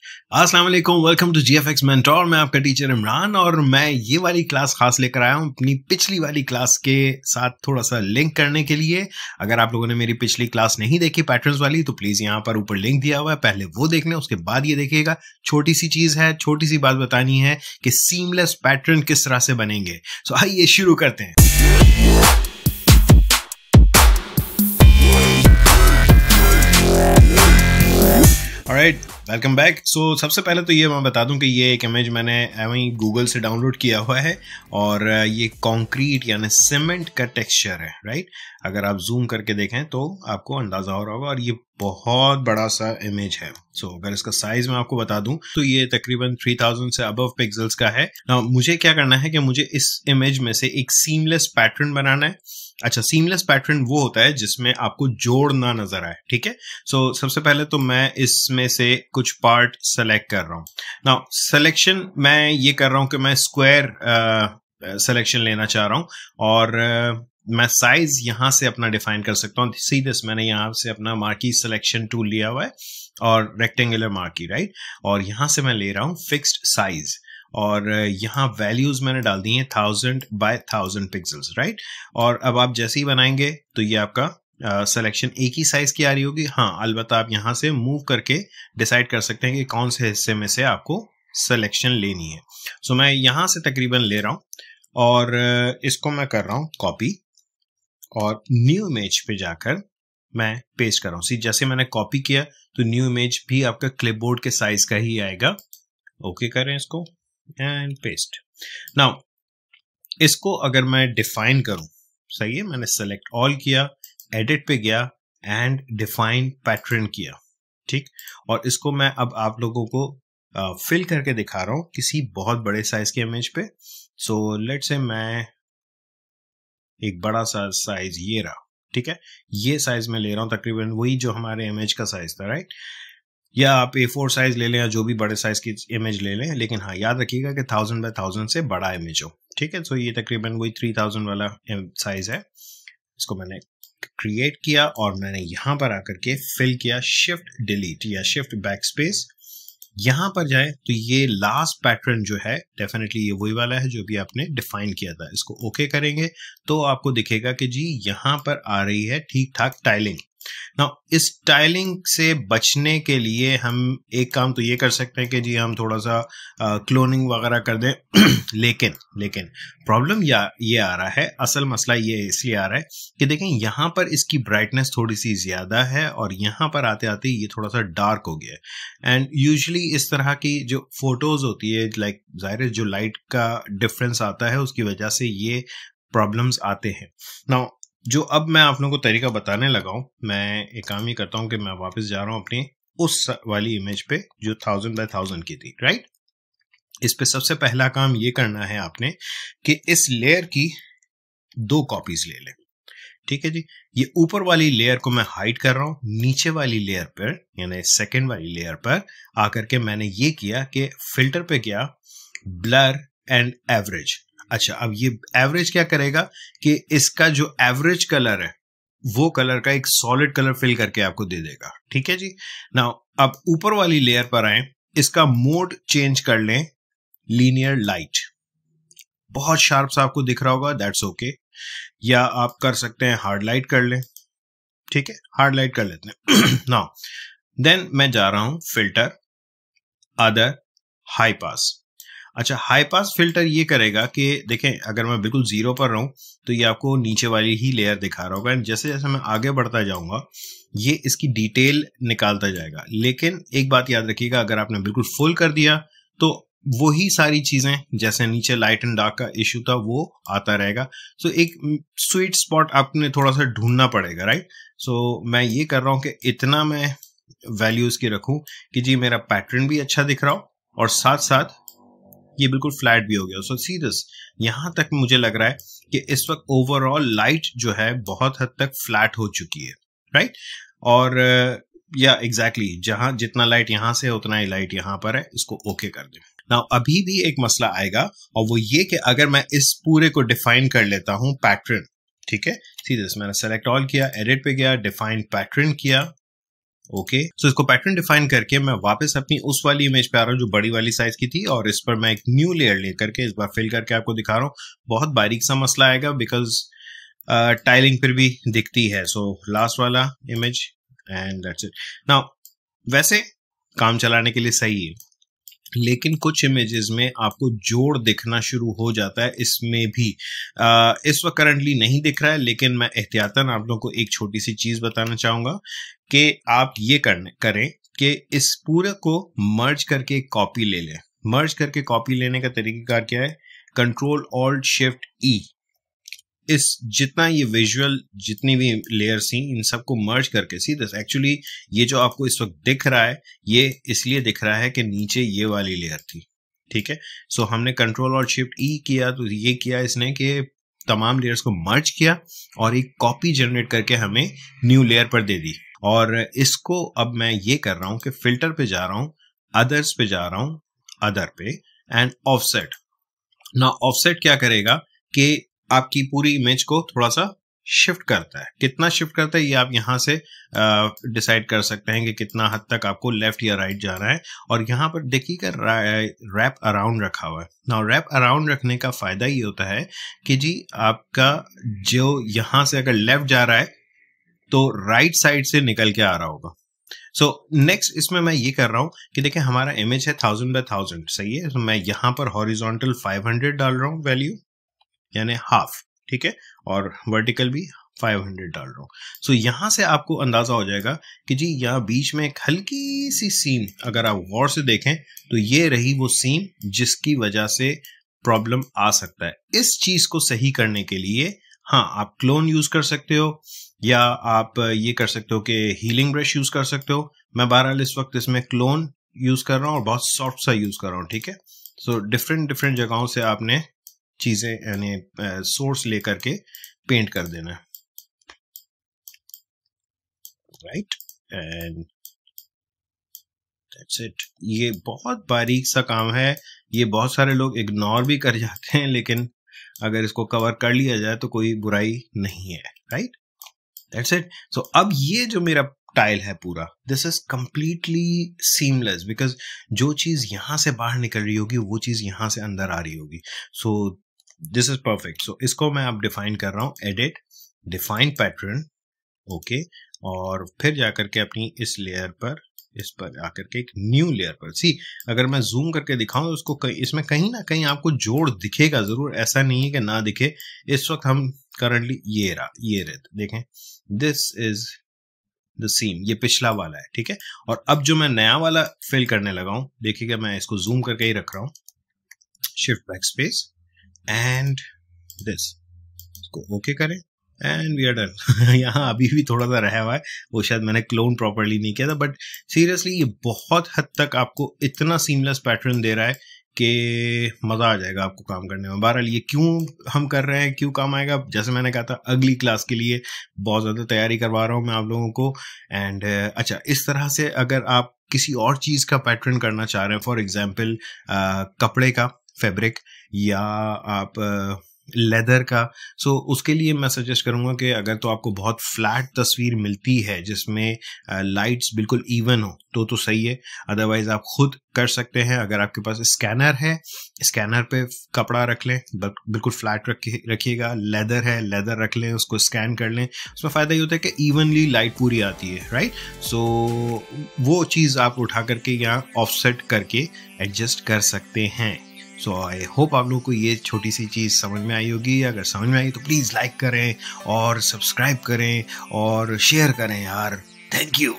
अस्सलाम वालेकुम, welcome to GFX mentor. मैं आपका टीचर इमरान और मैं ये वाली क्लास खास लेकर आया हूँ अपनी पिछली वाली क्लास के साथ थोड़ा सा लिंक करने के लिए। अगर आप लोगों ने मेरी पिछली क्लास नहीं देखी पैटर्न्स वाली तो प्लीज यहाँ पर ऊपर लिंक दिया हुआ है, पहले वो देख लें, उसके बाद ये देखिएगा। छोटी सी चीज है, छोटी सी बात बतानी है कि सीमलेस पैटर्न किस तरह से बनेंगे। सो आइए शुरू करते हैं। Alright, welcome back. सो सबसे पहले तो ये मैं बता दूं कि ये एक इमेज मैंने वहीं गूगल से डाउनलोड किया हुआ है और ये कंक्रीट यानी सीमेंट का टेक्सचर है, राइट। अगर आप जूम करके देखें तो आपको अंदाजा हो रहा होगा और ये बहुत बड़ा सा इमेज है। सो अगर इसका साइज मैं आपको बता दूं तो ये तकरीबन 3000 से अबव पिक्सल्स का है। Now, मुझे क्या करना है कि मुझे इस इमेज में से एक सीमलेस पैटर्न बनाना है। अच्छा, सीमलेस पैटर्न वो होता है जिसमें आपको जोड़ ना नजर आए, ठीक है। सो सबसे पहले तो मैं इसमें से कुछ पार्ट सेलेक्ट कर रहा हूँ। नाउ सिलेक्शन मैं ये कर रहा हूँ कि मैं स्क्वायर सिलेक्शन लेना चाह रहा हूँ और मैं साइज यहां से अपना डिफाइन कर सकता हूँ। सीधे मैंने यहां से अपना मार्की सिलेक्शन टूल लिया हुआ है और रेक्टेंगुलर मार्की, राइट। और यहां से मैं ले रहा हूँ फिक्स्ड साइज और यहाँ वैल्यूज मैंने डाल दी हैं 1000 बाय 1000 पिक्सल्स, राइट। और अब आप जैसे ही बनाएंगे तो ये आपका सिलेक्शन एक ही साइज की आ रही होगी। हाँ, अलबत्ता आप यहाँ से मूव करके डिसाइड कर सकते हैं कि कौन से हिस्से में से आपको सिलेक्शन लेनी है। सो मैं यहाँ से तकरीबन ले रहा हूँ और इसको मैं कर रहा हूँ कॉपी और न्यू इमेज पे जाकर मैं पेस्ट कर रहा हूँ। जैसे मैंने कॉपी किया तो न्यू इमेज भी आपका क्लिपबोर्ड के साइज का ही आएगा। ओके करें इसको एंड पेस्ट। नाउ इसको अगर मैं डिफाइन करूं, सही है, मैंने सेलेक्ट ऑल किया, एडिट पे गया एंड डिफाइन पैटर्न किया, ठीक। और इसको मैं अब आप लोगों को फिल करके दिखा रहा हूं किसी बहुत बड़े साइज के इमेज पे। सो लेट्स से मैं एक बड़ा सा साइज ये रहा, ठीक है, ये साइज में ले रहा हूं, तकरीबन वही जो हमारे इमेज का साइज था, राइट। या आप A4 साइज ले लें या जो भी बड़े साइज की इमेज ले लें, लेकिन हाँ याद रखिएगा कि 1000 बाय 1000 से बड़ा इमेज हो, ठीक है। तो ये तकरीबन वही 3000 वाला साइज है। इसको मैंने क्रिएट किया और मैंने यहां पर आकर के फिल किया, शिफ्ट डिलीट या शिफ्ट बैक स्पेस। यहां पर जाए तो ये लास्ट पैटर्न जो है डेफिनेटली ये वही वाला है जो भी आपने डिफाइन किया था। इसको ओके करेंगे तो आपको दिखेगा कि जी यहां पर आ रही है ठीक ठाक टाइलिंग। नाउ इस टाइलिंग से बचने के लिए हम एक काम तो ये कर सकते हैं कि जी हम थोड़ा सा क्लोनिंग वगैरह कर दें लेकिन प्रॉब्लम ये आ रहा है, असल मसला ये इसलिए आ रहा है कि देखें यहाँ पर इसकी ब्राइटनेस थोड़ी सी ज्यादा है और यहाँ पर आते आते ये थोड़ा सा डार्क हो गया है। एंड यूजुअली इस तरह की जो फोटोज होती है, लाइक जाहिर है जो लाइट का डिफरेंस आता है उसकी वजह से ये प्रॉब्लम्स आते हैं। नाउ जो अब मैं आप लोगों को तरीका बताने लगा हूं, मैं एक काम ही करता हूं कि मैं वापस जा रहा हूं अपनी उस वाली इमेज पे जो 1000 बाय 1000 की थी, राइट। इस पे सबसे पहला काम ये करना है आपने कि इस लेयर की 2 कॉपीज ले लें, ठीक है जी। ये ऊपर वाली लेयर को मैं हाइड कर रहा हूं, नीचे वाली लेयर पर यानी सेकेंड वाली लेयर पर आकर के मैंने ये किया कि फिल्टर पे गया, ब्लर एंड एवरेज। अच्छा, अब ये एवरेज क्या करेगा कि इसका जो एवरेज कलर है वो कलर का एक सॉलिड कलर फिल करके आपको दे देगा, ठीक है जी। नाउ अब ऊपर वाली लेयर पर आए, इसका मोड चेंज कर लें लीनियर लाइट। बहुत शार्प सा आपको दिख रहा होगा, दैट्स ओके। या आप कर सकते हैं हार्ड लाइट कर लें, ठीक है, हार्ड लाइट कर लेते हैं। नाउ देन मैं जा रहा हूं फिल्टर, अदर, हाई पास। अच्छा, हाई पास फिल्टर ये करेगा कि देखें अगर मैं बिल्कुल जीरो पर रहूं तो ये आपको नीचे वाली ही लेयर दिखा रहा होगा। जैसे जैसे मैं आगे बढ़ता जाऊंगा ये इसकी डिटेल निकालता जाएगा। लेकिन एक बात याद रखिएगा, अगर आपने बिल्कुल फुल कर दिया तो वही सारी चीजें जैसे नीचे लाइट एंड डार्क का इश्यू था वो आता रहेगा। सो एक स्वीट स्पॉट आपने थोड़ा सा ढूंढना पड़ेगा, राइट। सो मैं ये कर रहा हूं कि इतना मैं वैल्यूज की रखूं कि जी मेरा पैटर्न भी अच्छा दिख रहा हो और साथ साथ ये बिल्कुल फ्लैट भी हो गया। सो सी दिस, यहां तक मुझे लग रहा है कि इस वक्त ओवरऑल लाइट जो है बहुत हद तक फ्लैट हो चुकी है, राइट। और या एग्जैक्टली जहां जितना लाइट यहां से है उतना ही लाइट यहां पर है, इसको ओके कर दें। नाउ अभी भी एक मसला आएगा और वो ये कि अगर मैं इस पूरे को डिफाइन कर लेता हूं पैटर्न, ठीक है, सी दिस, मैंने सेलेक्ट ऑल किया, एडिट पे गया, डिफाइन पैटर्न किया ओके सो इसको पैटर्न डिफाइन करके मैं वापस अपनी उस वाली इमेज पे आ रहा हूँ जो बड़ी वाली साइज की थी, और इस पर मैं एक न्यू लेयर लेकर के इस बार फिल करके आपको दिखा रहा हूँ। बहुत बारीक सा मसला आएगा बिकॉज टाइलिंग फिर भी दिखती है। सो लास्ट वाला image and that's it. Now वैसे काम चलाने के लिए सही है, लेकिन कुछ इमेजेस में आपको जोड़ दिखना शुरू हो जाता है। इसमें भी इस वक्त करंटली नहीं दिख रहा है, लेकिन मैं एहतियातन आप लोगों को एक छोटी सी चीज बताना चाहूंगा कि आप ये करें कि इस पूरे को मर्ज करके एक कॉपी ले लें। मर्ज करके कॉपी लेने का तरीका क्या है? कंट्रोल ऑल्ट शिफ्ट ई, इस जितना ये विजुअल जितनी भी लेयर्स थी इन सबको मर्ज करके सी दिस। एक्चुअली ये जो आपको इस वक्त दिख रहा है ये इसलिए दिख रहा है कि नीचे ये वाली लेयर थी, ठीक है। सो हमने कंट्रोल और शिफ्ट ई किया तो ये किया इसने कि तमाम लेयर्स को मर्ज किया और एक कॉपी जनरेट करके हमें न्यू लेयर पर दे दी। और इसको अब मैं ये कर रहा हूं कि फिल्टर पे जा रहा हूं, अदर्स पे जा रहा हूं, अदर पे एंड ऑफसेट। ना ऑफसेट क्या करेगा कि आपकी पूरी इमेज को थोड़ा सा शिफ्ट करता है। कितना शिफ्ट करता है ये आप यहां से डिसाइड कर सकते हैं कि कितना हद तक आपको लेफ्ट या राइट जाना है। और यहां पर देखिएगा रैप अराउंड रखा हुआ है। नाउ रैप अराउंड रखने का फायदा ये होता है कि जी आपका जो यहां से अगर लेफ्ट जा रहा है तो राइट साइड से निकल के आ रहा होगा। सो नेक्स्ट इसमें मैं ये कर रहा हूं कि देखिए हमारा इमेज है 1000 by 1000, सही है। तो मैं यहां पर हॉरिजॉन्टल 500 डाल रहा हूं वैल्यू, यानी हाफ, ठीक है, और वर्टिकल भी 500 डाल रहा हूं। सो यहां से आपको अंदाजा हो जाएगा कि जी यहाँ बीच में एक हल्की सी सीम अगर आप गौर से देखें तो ये रही वो सीम जिसकी वजह से प्रॉब्लम आ सकता है। इस चीज को सही करने के लिए हाँ आप क्लोन यूज कर सकते हो या आप ये कर सकते हो कि हीलिंग ब्रश यूज कर सकते हो। मैं बहरहाल इस वक्त इसमें क्लोन यूज कर रहा हूँ और बहुत सॉफ्ट सा यूज कर रहा हूँ, ठीक है। सो डिफरेंट जगहों से आपने चीजें यानी सोर्स लेकर के पेंट कर देना है, राइट, एंड दैट्स इट। ये बहुत बारीक सा काम है, ये बहुत सारे लोग इग्नोर भी कर जाते हैं, लेकिन अगर इसको कवर कर लिया जाए तो कोई बुराई नहीं है, राइट, दैट्स इट। सो अब ये जो मेरा टाइल है पूरा, this is completely seamless because जो चीज यहां से बाहर निकल रही होगी वो चीज यहां से अंदर आ रही होगी। So this is perfect. So इसको मैं अब डिफाइन कर रहा हूं, एडिट डिफाइन पैटर्न, ओके, और फिर जाकर के अपनी इस लेयर पर, इस पर आकर के एक न्यू लेयर पर सी अगर मैं जूम करके दिखाऊं उसको इसमें कहीं ना कहीं आपको जोड़ दिखेगा जरूर, ऐसा नहीं है कि ना दिखे। इस वक्त हम करंटली ये रहे देखें, दिस इज द सीम, ये पिछला वाला है, ठीक है। और अब जो मैं नया वाला फिल करने लगा हूं, देखिएगा मैं इसको जूम करके ही रख रहा हूं, shift back space and this, इसको ओके करें एंड वी आर डन। यहाँ अभी भी थोड़ा सा रहा हुआ है, वो शायद मैंने क्लोन प्रॉपर्ली नहीं किया था, बट सीरियसली ये बहुत हद तक आपको इतना सीमलेस पैटर्न दे रहा है कि मजा आ जाएगा आपको काम करने में। बहरहाल ये क्यों हम कर रहे हैं, क्यों काम आएगा, जैसे मैंने कहा था अगली क्लास के लिए बहुत ज्यादा तैयारी करवा रहा हूं मैं आप लोगों को। एंड अच्छा, इस तरह से अगर आप किसी और चीज का पैटर्न करना चाह रहे हैं, फॉर एग्जाम्पल कपड़े का फैब्रिक या आप लेदर का, सो उसके लिए मैं सजेस्ट करूंगा कि अगर तो आपको बहुत फ्लैट तस्वीर मिलती है जिसमें लाइट्स बिल्कुल इवन हो तो सही है, अदरवाइज आप खुद कर सकते हैं। अगर आपके पास स्कैनर है, स्कैनर पे कपड़ा रख लें, बिल्कुल फ्लैट रखिएगा। लेदर है, लेदर रख लें, उसको स्कैन कर लें। उसमें फायदा ये होता है कि इवनली लाइट पूरी आती है, राइट। सो वो चीज आप उठा करके यहाँ ऑफसेट करके एडजस्ट कर सकते हैं। सो आई होप आप लोगों को ये छोटी सी चीज़ समझ में आई होगी। अगर समझ में आई तो प्लीज़ लाइक करें और सब्सक्राइब करें और शेयर करें यार। Thank you.